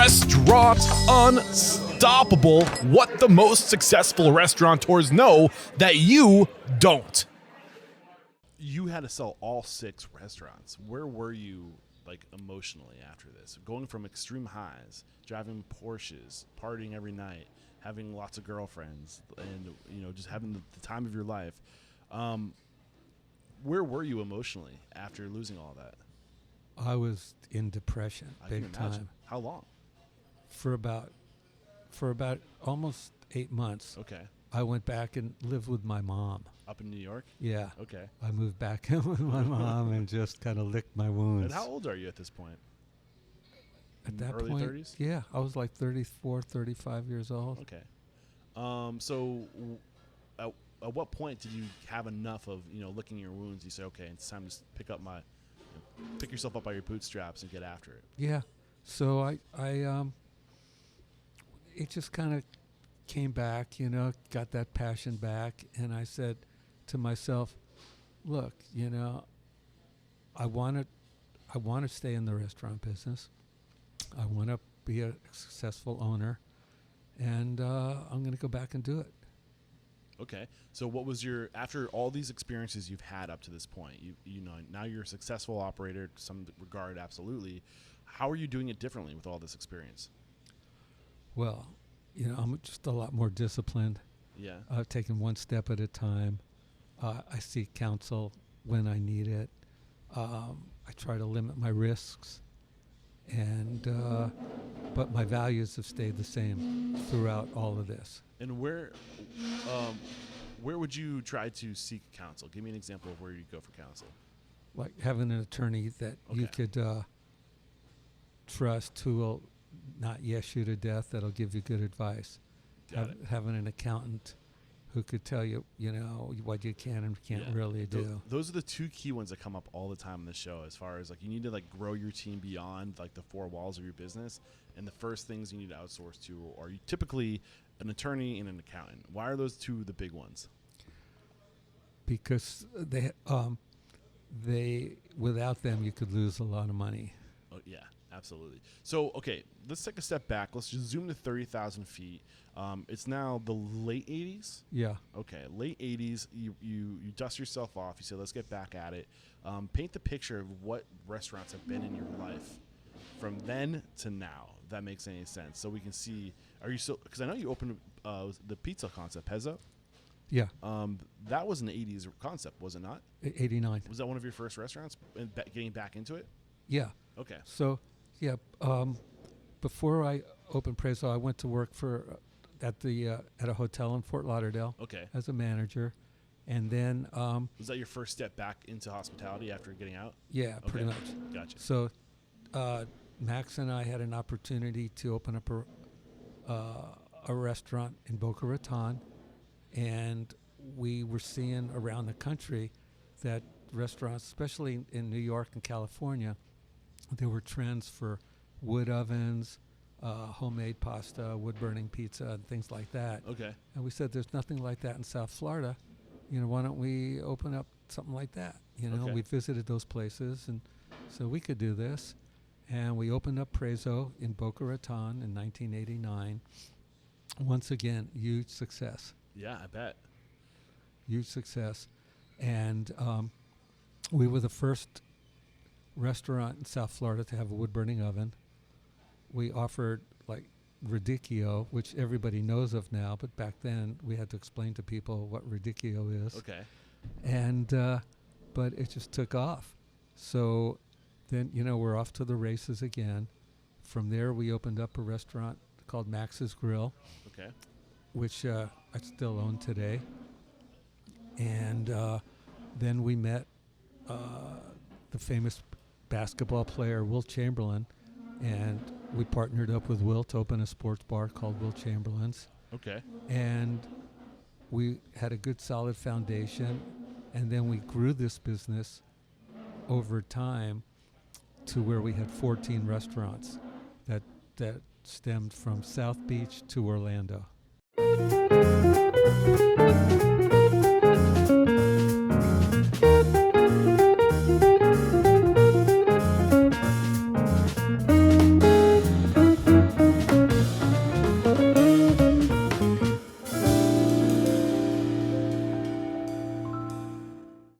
Restaurant Unstoppable. What the most successful restaurateurs know that you don't. You had to sell all 6 restaurants. Where were you, like, emotionally after this? Going from extreme highs, driving Porsches, partying every night, having lots of girlfriends, and, you know, just having the time of your life. Where were you emotionally after losing all that? I was in depression, big time. How long? For about almost 8 months. Okay. I went back and lived with my mom. Up in New York? Yeah. Okay. I moved back in with my mom and just kind of licked my wounds. And how old are you at this point? At that early point, 30s? Yeah, I was like 34, 35 years old. Okay. So at what point did you have enough of, you know, licking your wounds? You say, okay, it's time to pick yourself up by your bootstraps and get after it. Yeah. So I it just kind of came back, you know, got that passion back, and I said to myself, look, you know, I want to stay in the restaurant business. I want to be a successful owner, and I'm going to go back and do it. Okay. So what was after all these experiences you've had up to this point, you know, now you're a successful operator to some regard, absolutely. How are you doing it differently with all this experience? Well, you know, I'm just a lot more disciplined. Yeah. I've taken one step at a time. I seek counsel when I need it. I try to limit my risks, and but my values have stayed the same throughout all of this. And where would you try to seek counsel? Give me an example of where you go for counsel. Like having an attorney that you could trust, who will not yes you to death, that'll give you good advice. Having an accountant who could tell you, you know, what you can and can't really do. Those are the 2 key ones that come up all the time in the show, as far as, like, you need to, like, grow your team beyond, like, the 4 walls of your business. And the first things you need to outsource to are typically an attorney and an accountant. Why are those 2 the big ones? Because they without them you could lose a lot of money. Oh, yeah. Absolutely. So, okay, let's take a step back. Let's just zoom to 30,000 feet. It's now the late 80s? Yeah. Okay, late 80s. You dust yourself off. You say, let's get back at it. Paint the picture of what restaurants have been in your life from then to now, if that makes any sense. So we can see, are you still, because I know you opened the pizza concept, Pezzo? Yeah. That was an 80s concept, was it not? 89. Was that one of your first restaurants, getting back into it? Yeah. Okay. So, yeah, before I opened Prezo, I went to work at a hotel in Fort Lauderdale. Okay. As a manager, and then was that your first step back into hospitality after getting out? Yeah, okay. Pretty much. Gotcha. So, Max and I had an opportunity to open up a restaurant in Boca Raton, and we were seeing around the country that restaurants, especially in New York and California, there were trends for wood ovens, homemade pasta, wood-burning pizza, and things like that. Okay. And we said, there's nothing like that in South Florida. You know, why don't we open up something like that? You know, we visited those places, and so we could do this. And we opened up Prezo in Boca Raton in 1989. Once again, huge success. Yeah, I bet. Huge success. And we were the first restaurant in South Florida to have a wood-burning oven. We offered, like, radicchio, which everybody knows of now, but back then we had to explain to people what radicchio is. Okay. And but it just took off. So then, you know, we're off to the races again. From there, we opened up a restaurant called Max's Grill. Okay. Which I still own today. And then we met the famous basketball player Wilt Chamberlain, and we partnered up with Wilt to open a sports bar called Wilt Chamberlain's. Okay. And we had a good solid foundation, and then we grew this business over time to where we had 14 restaurants that stemmed from South Beach to Orlando.